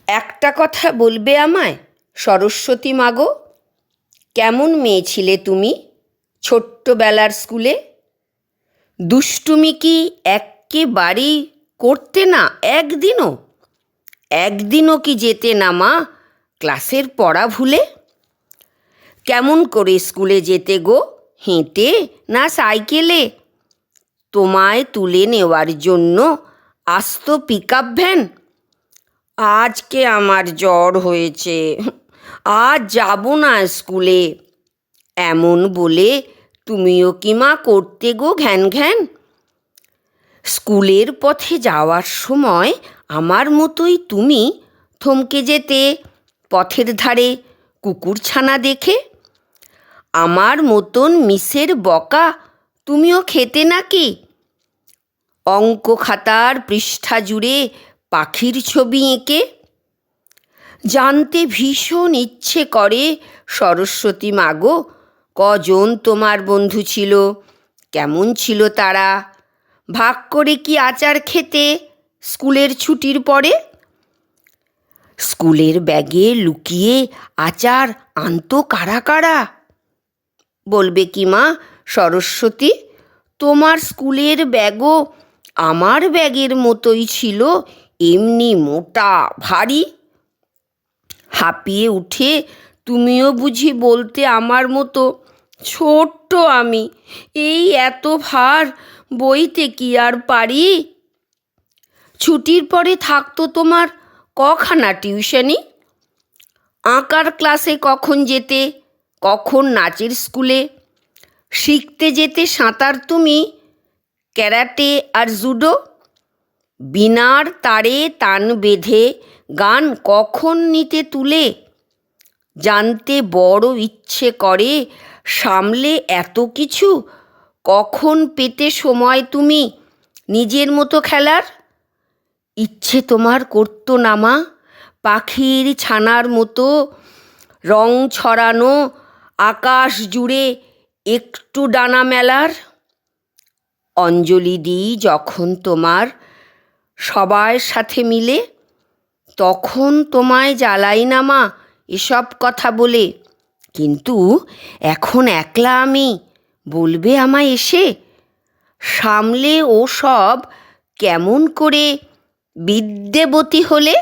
একটা কথা বলবে আমায়, সরস্বতী মাগো? কেমন মেয়ে ছিলে তুমি ছোট্টবেলার স্কুলে? দুষ্টুমি কি এক্কেবারেই করতে না? একদিনও কি যেতে না মা ক্লাসের পড়া ভুলে? কেমন করে স্কুলে যেতে গো, হেঁটে না সাইকেলে? তোমায় তুলে নেওয়ার জন্য আসতো পিকআপ ভ্যান। আজকে আমার জ্বর হয়েছে, আজ যাব না স্কুলে, এমন বলে তুমিও কি মা করতে গো ঘ্যান ঘ্যান? স্কুলের পথে যাওয়ার সময় আমার মতোই তুমি থমকে যেতে পথের ধারে কুকুরছানা দেখে। আমার মতন মিসের বকা তুমিও খেতে নাকি? অঙ্ক খাতার পৃষ্ঠা জুড়ে পাখির ছবি এঁকে। জানতে ভীষণ ইচ্ছে করে সরস্বতী মাগো, কজন তোমার বন্ধু ছিল, কেমন ছিল তারা? ভাগ করে কি আচার খেতে স্কুলের ছুটির পরে? স্কুলের ব্যাগে লুকিয়ে আচার আনতো কারা কারা? বলবে কি মা সরস্বতী? তোমার স্কুলের ব্যাগও আমার ব্যাগের মতোই ছিল, এমনি মোটা ভারী। হাঁপিয়ে উঠে তুমিও বুঝি বলতে আমার মতো, ছোট্ট আমি, এই এত ভার বইতে কি আর পারি? ছুটির পরে থাকতো তোমার কখানা টিউশনি? আঁকার ক্লাসে কখন যেতে, কখন নাচের স্কুলে? শিখতে যেতে সাঁতার তুমি, ক্যারাটে আর জুডো? বিনার তারে তান বেঁধে গান কখন নিতে তুলে? জানতে বড় ইচ্ছে করে সামলে এত কিছু কখন পেতে সময় তুমি নিজের মতো খেলার? ইচ্ছে তোমার করতো না মা পাখির ছানার মতো রং ছড়ানো আকাশ জুড়ে একটু ডানা মেলার? অঞ্জলি দিই যখন তোমার সবার সাথে মিলে, তখন তোমায় জ্বালাই না মা এসব কথা বলে। কিন্তু এখন একলা আমি, বলবে আমায় এসে, সামলে ও সব কেমন করে বিদ্যাবতী হলে?